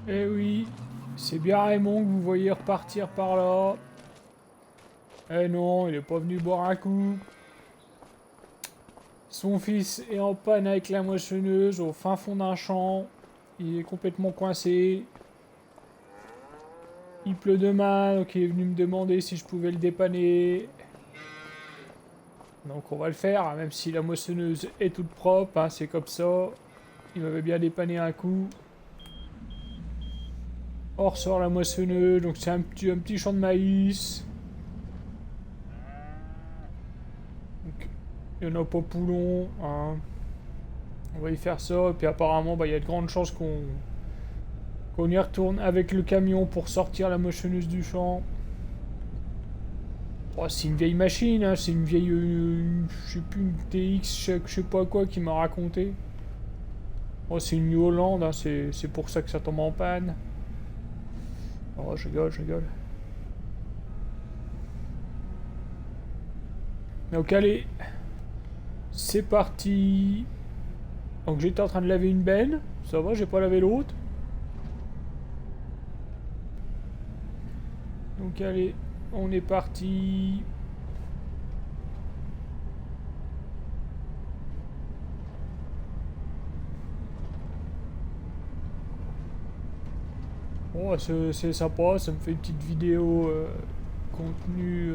Eh oui, c'est bien Raymond que vous voyez repartir par là. Eh non, il est pas venu boire un coup. Son fils est en panne avec la moissonneuse au fin fond d'un champ. Il est complètement coincé. Il pleut demain, donc il est venu me demander si je pouvais le dépanner. Donc on va le faire, hein, même si la moissonneuse est toute propre, hein, c'est comme ça. Il m'avait bien dépanné un coup. On ressort la moissonneuse, donc c'est un petit champ de maïs. Donc, il n'y en a pas poulon, hein. On va y faire ça, et puis apparemment, bah, il y a de grandes chances qu'on y retourne avec le camion pour sortir la moissonneuse du champ. Oh, c'est une vieille machine, hein, c'est une vieille, je sais plus, une TX, je sais pas quoi, qui m'a raconté. Oh, c'est une New Holland, hein, c'est pour ça que ça tombe en panne. Oh, je rigole, je rigole. Donc allez, c'est parti. Donc j'étais en train de laver une benne, ça va, j'ai pas lavé l'autre. Donc allez, on est parti. Oh, c'est sympa, ça me fait une petite vidéo contenu.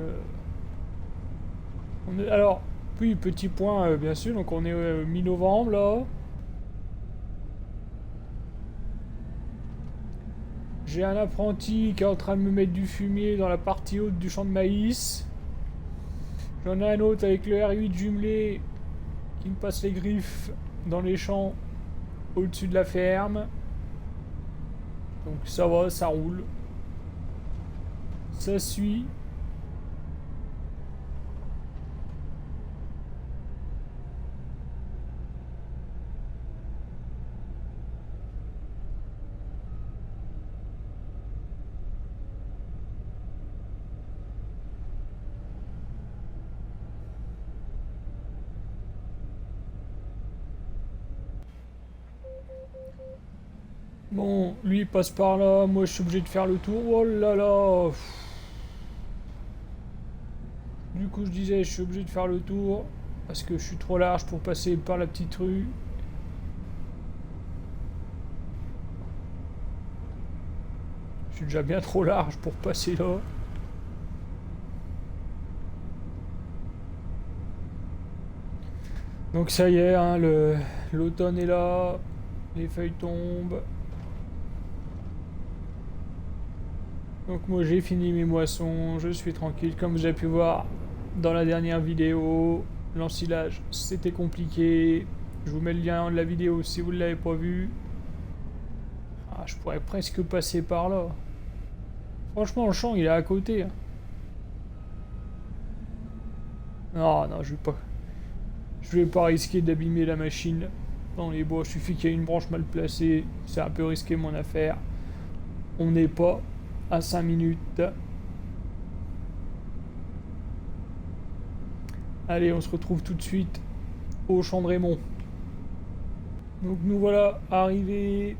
Alors, oui, petit point, bien sûr, donc on est mi-novembre là. J'ai un apprenti qui est en train de me mettre du fumier dans la partie haute du champ de maïs. J'en ai un autre avec le R8 jumelé qui me passe les griffes dans les champs au-dessus de la ferme. Donc ça va, ça roule. Ça suit. Bon, lui il passe par là, moi je suis obligé de faire le tour. Oh là là. Du coup je disais, je suis obligé de faire le tour parce que je suis trop large pour passer par la petite rue. Je suis déjà bien trop large pour passer là. Donc ça y est, hein, l'automne est là, les feuilles tombent. Donc moi j'ai fini mes moissons, je suis tranquille. Comme vous avez pu voir dans la dernière vidéo, l'ensilage c'était compliqué. Je vous mets le lien de la vidéo si vous ne l'avez pas vu. Ah, je pourrais presque passer par là. Franchement le champ il est à côté, hein. Non, non, je vais pas risquer d'abîmer la machine dans les bois. Il suffit qu'il y ait une branche mal placée. C'est un peu risqué mon affaire. On n'est pas à 5 minutes. Allez, on se retrouve tout de suite au champ de Raymond. Donc nous voilà arrivés.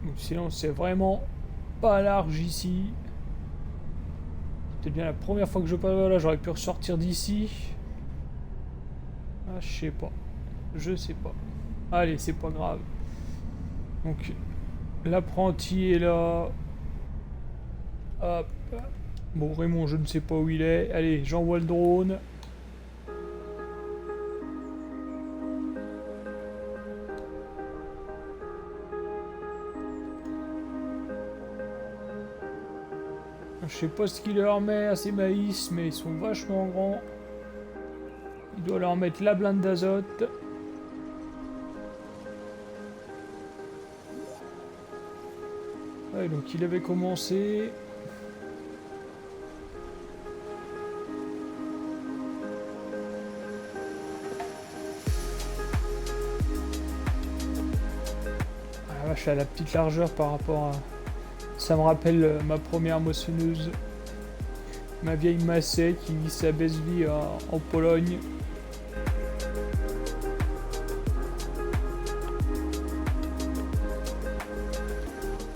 Donc, sinon c'est vraiment pas large ici. C'est peut-être bien la première fois que je passe. Voilà, j'aurais pu ressortir d'ici. Ah, je sais pas. Je sais pas. Allez, c'est pas grave. Donc l'apprenti est là. Hop. Bon, Raymond, je ne sais pas où il est. Allez, j'envoie le drone. Je sais pas ce qu'il leur met à ces maïs, mais ils sont vachement grands. Il doit leur mettre la blinde d'azote. Ouais, donc il avait commencé. Ah la vache, à la petite largeur par rapport à... Ça me rappelle ma première moissonneuse. Ma vieille Massey qui vit sa baisse vie en Pologne.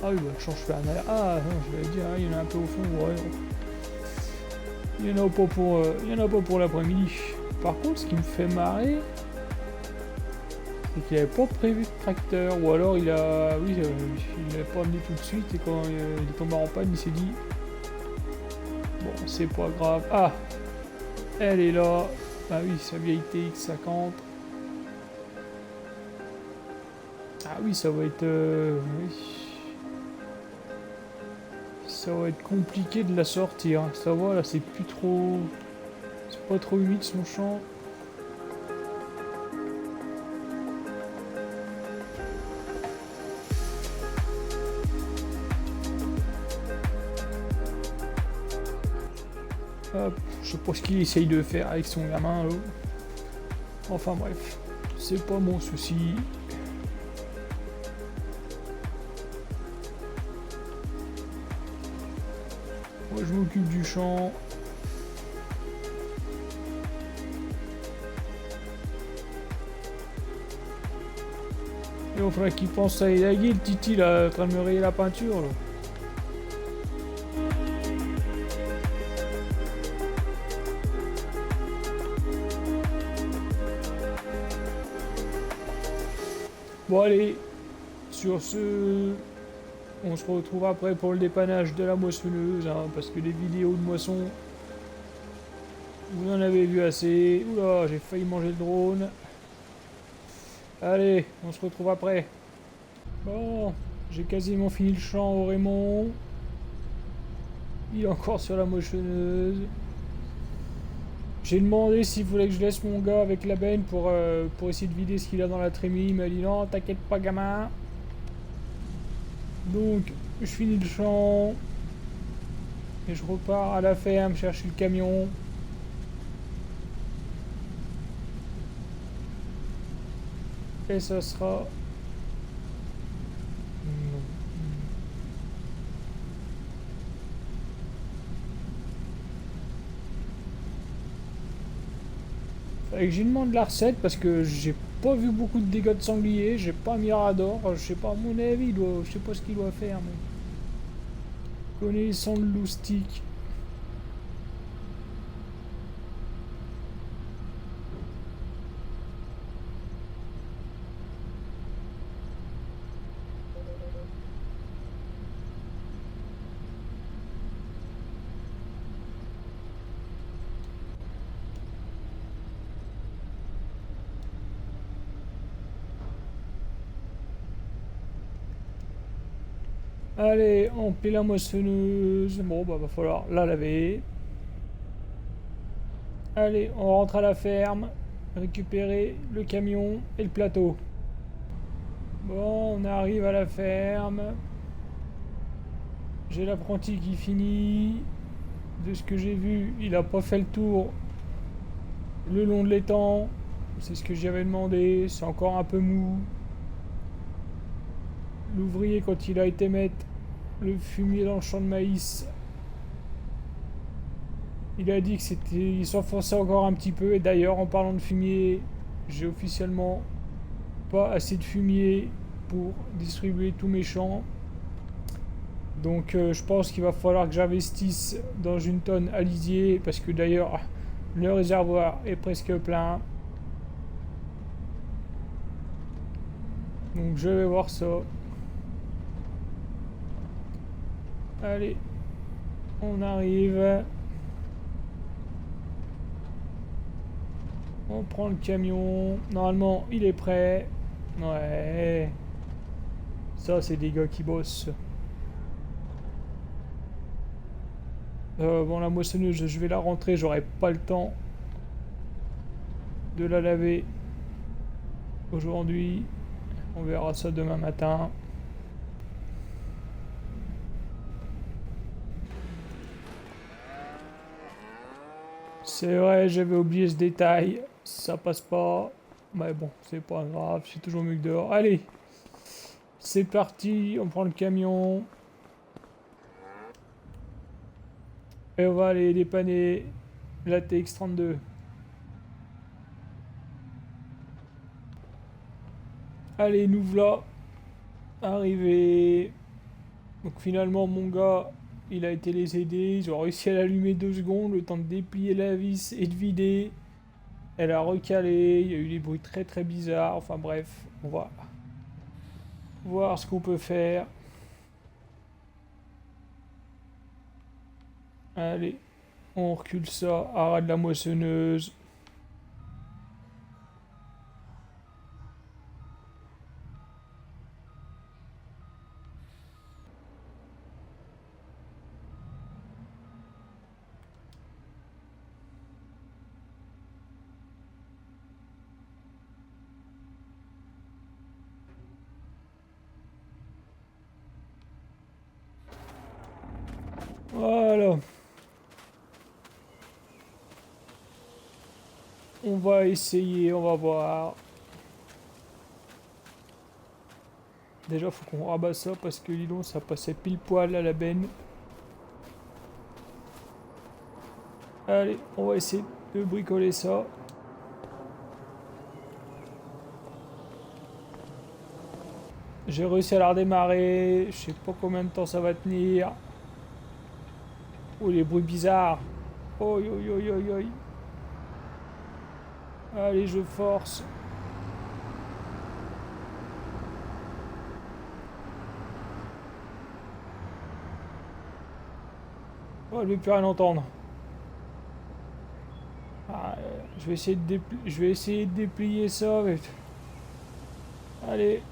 Ah oui, bah, je fais un aller. Ah non, je vais dire, hein, il y en a un peu au fond. Ouais. Il y en a pas pour, il y en a pas pour l'après-midi. Par contre, ce qui me fait marrer, c'est qu'il avait pas prévu de tracteur. Ou alors il a, oui, il l'a pas amené tout de suite et quand il est tombé en panne, il s'est dit, bon, c'est pas grave. Ah, elle est là. Ah oui, sa vieille TX50. Ah oui, ça va être, oui. Ça va être compliqué de la sortir. Ça va, là, c'est plus trop... C'est pas trop humide, son champ. Hop, je sais pas ce qu'il essaye de faire avec son gamin, là. Enfin bref, c'est pas mon souci. Moi, je m'occupe du champ. Et on fera qu'il pense à élaguer le Titi là, en train de me rayer la peinture là. Bon allez, sur ce, on se retrouve après pour le dépannage de la moissonneuse, hein, parce que les vidéos de moisson, vous en avez vu assez. Oula, j'ai failli manger le drone. Allez, on se retrouve après. Bon, j'ai quasiment fini le champ au Raymond. Il est encore sur la moissonneuse. J'ai demandé s'il voulait que je laisse mon gars avec la benne pour essayer de vider ce qu'il a dans la trémie. Il m'a dit non, t'inquiète pas gamin. Donc, je finis le champ. Et je repars à la ferme chercher le camion. Et ça sera... Non. Fallait que j'y demande la recette parce que j'ai pas vu beaucoup de dégâts de sanglier. J'ai pas un mirador. Je sais pas, à mon avis, je sais pas ce qu'il doit faire. Mais... Connaissant le loustic. Allez, on plie la moissonneuse. Bon, bah va falloir la laver. Allez, on rentre à la ferme. Récupérer le camion et le plateau. Bon, on arrive à la ferme. J'ai l'apprenti qui finit. De ce que j'ai vu, il a pas fait le tour le long de l'étang. C'est ce que j'avais demandé. C'est encore un peu mou. L'ouvrier, quand il a été mettre le fumier dans le champ de maïs, il a dit que c'était, il s'enfonçait encore un petit peu. Et d'ailleurs, en parlant de fumier, j'ai officiellement pas assez de fumier pour distribuer tous mes champs. Donc je pense qu'il va falloir que j'investisse dans une tonne à lisier parce que d'ailleurs le réservoir est presque plein. Donc je vais voir ça. Allez, on arrive. On prend le camion. Normalement, il est prêt. Ouais. Ça, c'est des gars qui bossent. Bon, la moissonneuse, je vais la rentrer. J'aurai pas le temps de la laver aujourd'hui. On verra ça demain matin. C'est vrai, j'avais oublié ce détail. Ça passe pas. Mais bon, c'est pas grave, c'est toujours mieux que dehors. Allez, c'est parti, on prend le camion. Et on va aller dépanner la TX32. Allez, nous voilà. Arrivé. Donc finalement, mon gars, il a été les aider. Ils ont réussi à l'allumer 2 secondes, le temps de déplier la vis et de vider. Elle a recalé, il y a eu des bruits très très bizarres. Enfin bref, on va voir ce qu'on peut faire. Allez, on recule ça. Arrête la moissonneuse. Voilà. On va essayer, on va voir. Déjà, faut qu'on rabat ça parce que dis donc, ça passait pile poil à la benne. Allez, on va essayer de bricoler ça. J'ai réussi à la redémarrer. Je sais pas combien de temps ça va tenir. Oh, les bruits bizarres. Oi, oi, oi, oi, oi. Allez, je force. Oh, je vais plus rien entendre. Ah, je vais essayer de déplier ça. Mais... Allez.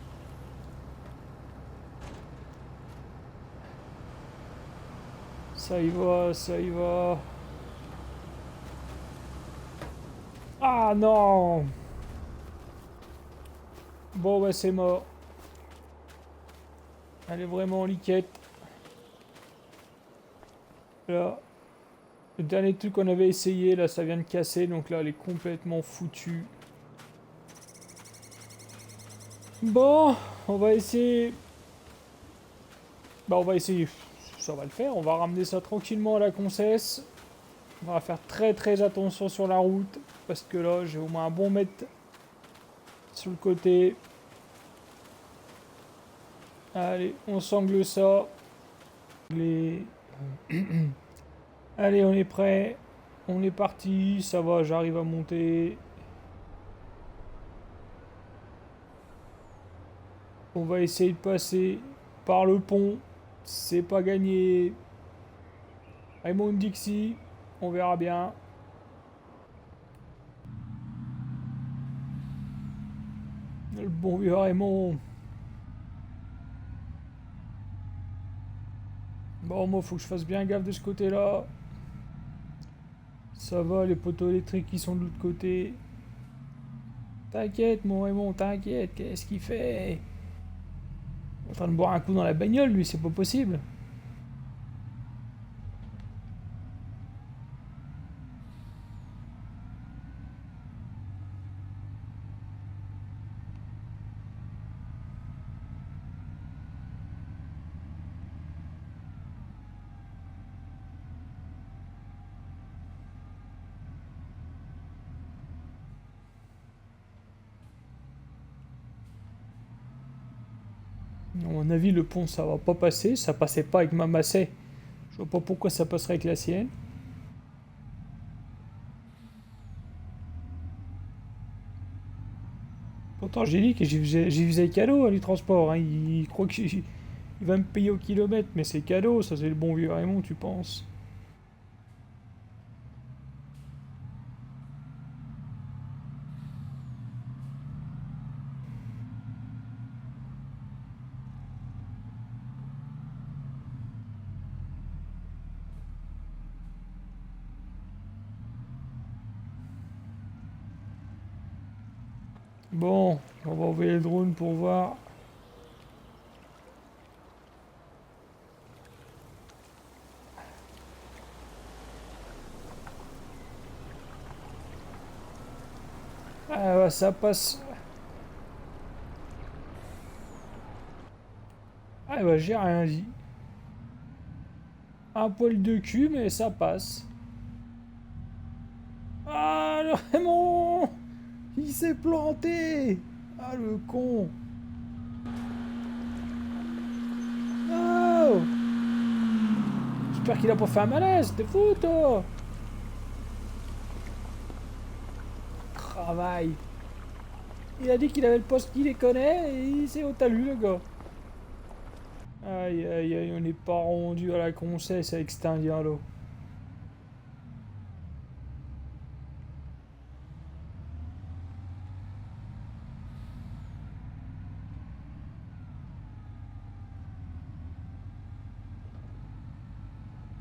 Ça y va, ça y va. Ah non! Bon, bah c'est mort. Elle est vraiment en liquette. Là. Le dernier truc qu'on avait essayé, là, ça vient de casser. Donc là, elle est complètement foutue. Bon, on va essayer... Bah, on va essayer... Ça va le faire. On va ramener ça tranquillement à la concesse. On va faire très très attention sur la route. Parce que là, j'ai au moins un bon mètre sur le côté. Allez, on sangle ça. Les... Allez, on est prêt. On est parti. Ça va, j'arrive à monter. On va essayer de passer par le pont. C'est pas gagné. Raymond Dixie. On verra bien. Le bon vieux Raymond. Bon, moi, faut que je fasse bien gaffe de ce côté-là. Ça va, les poteaux électriques qui sont de l'autre côté. T'inquiète, mon Raymond, t'inquiète. Qu'est-ce qu'il fait? Il est en train de boire un coup dans la bagnole, lui, c'est pas possible. À mon avis, le pont, ça va pas passer. Ça passait pas avec ma Massey. Je vois pas pourquoi ça passerait avec la sienne. Pourtant, j'ai dit que j'y faisais cadeau à du transport. Hein. Il croit qu'il va me payer au kilomètre, mais c'est cadeau. Ça, c'est le bon vieux Raymond, tu penses? Bon, on va envoyer le drone pour voir. Ah ouais, ça passe. Ah ouais, j'ai rien dit. Un poil de cul, mais ça passe. Ah, le Raymond! Il s'est planté! Ah, le con! Oh! J'espère qu'il a pas fait un malaise. T'es fou, toi? Travail. Il a dit qu'il avait le poste qui les connaît et il s'est au talus, le gars. Aïe, aïe, aïe, on n'est pas rendu à la concesse avec cet indien, là.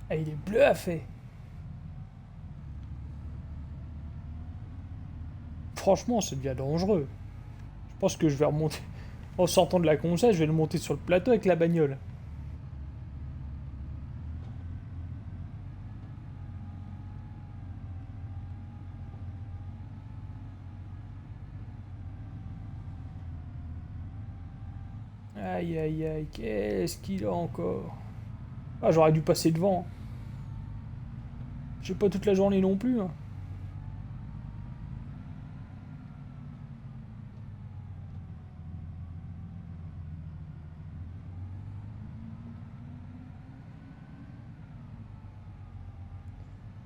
Ah, il est bluffé. Franchement, ça devient dangereux. Je pense que je vais remonter. En sortant de la concesse, je vais le monter sur le plateau avec la bagnole. Aïe, aïe, aïe, qu'est-ce qu'il a encore? Ah, j'aurais dû passer devant. J'ai pas toute la journée non plus, hein.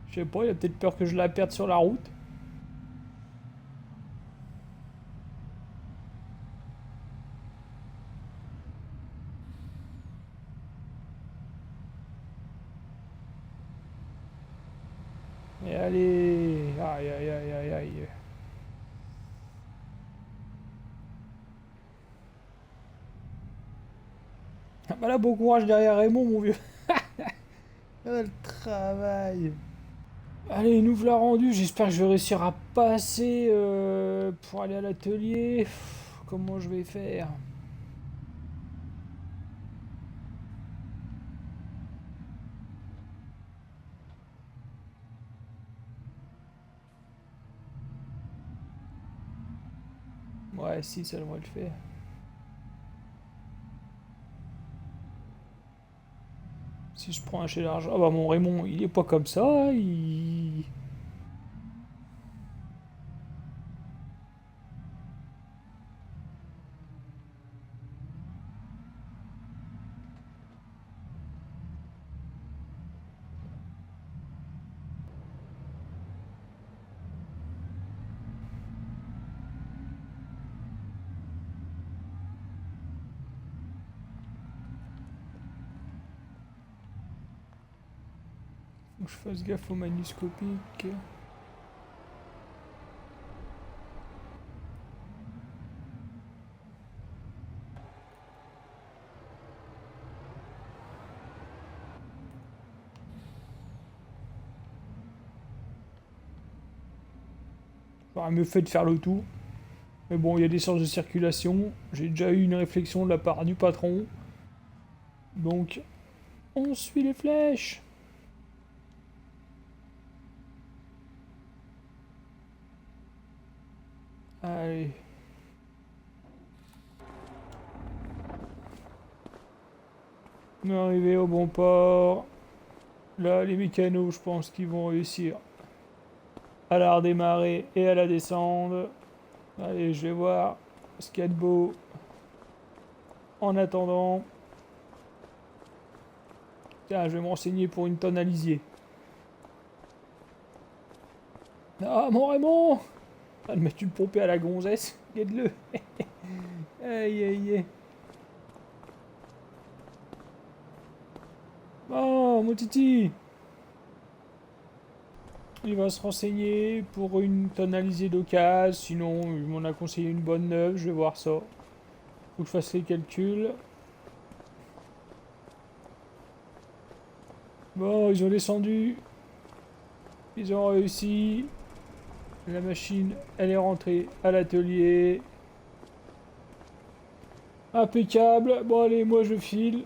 Je sais pas, il a peut-être peur que je la perde sur la route. Et allez, aïe, aïe, aïe, aïe, aïe. Ah bah là, bon courage derrière Raymond, mon vieux. Ah, le travail. Allez, nous voilà rendus. J'espère que je vais réussir à passer pour aller à l'atelier. Comment je vais faire? Ouais, si, ça devrait le faire. Si je prends un chez l'argent. Ah bah mon Raymond, il est pas comme ça, hein, il... Faut que je fasse gaffe aux manuscopiques. J'aurais mieux fait de faire le tour. Mais bon, il y a des sens de circulation. J'ai déjà eu une réflexion de la part du patron. Donc, on suit les flèches. Allez. On est arrivé au bon port. Là, les mécanos, je pense qu'ils vont réussir à la redémarrer et à la descendre. Allez, je vais voir ce qu'il y a de beau. En attendant, tiens, je vais me renseigner pour une tonne à lisier. Ah, mon Raymond! Ah, mais tu le pompé à la gonzesse, aide-le. Aïe, aïe, aïe. Oh, mon titi! Il va se renseigner pour une tonne à lisier d'occasion, sinon il m'en a conseillé une bonne neuve, je vais voir ça. Faut que je fasse les calculs. Bon, ils ont descendu. Ils ont réussi. La machine, elle est rentrée à l'atelier. Impeccable. Bon, allez, moi je file.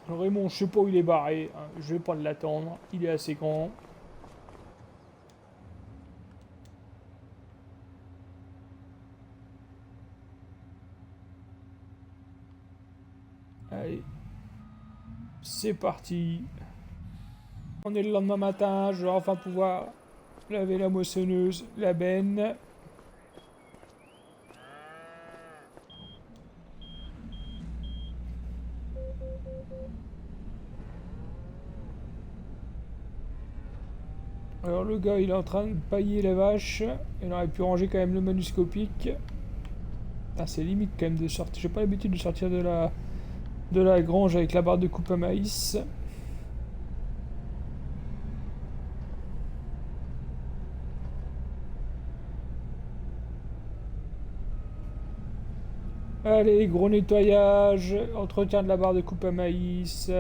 Raymond, je sais pas où il est barré, hein. Je vais pas l'attendre. Il est assez grand. Allez. C'est parti. On est le lendemain matin. Je vais enfin pouvoir laver la moissonneuse, la benne. Alors le gars il est en train de pailler les vaches. Il aurait pu ranger quand même le manuscopique. Ah, c'est limite quand même de sortir. J'ai pas l'habitude de sortir de la grange avec la barre de coupe à maïs. Allez, gros nettoyage, entretien de la barre de coupe à maïs.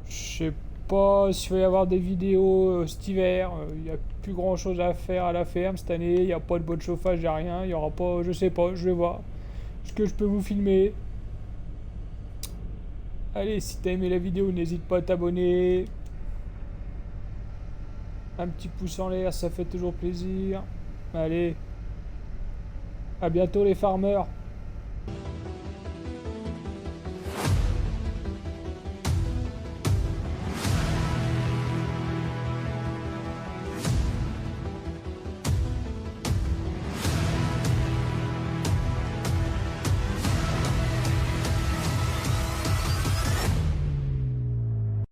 Je sais pas s'il va y avoir des vidéos cet hiver. Il n'y a plus grand chose à faire à la ferme cette année. Il n'y a pas de boîte de chauffage, il n'y a rien. Il y aura pas, je sais pas, je vais voir ce que je peux vous filmer. Allez, si t'as aimé la vidéo, n'hésite pas à t'abonner. Un petit pouce en l'air, ça fait toujours plaisir. Allez, à bientôt les farmers.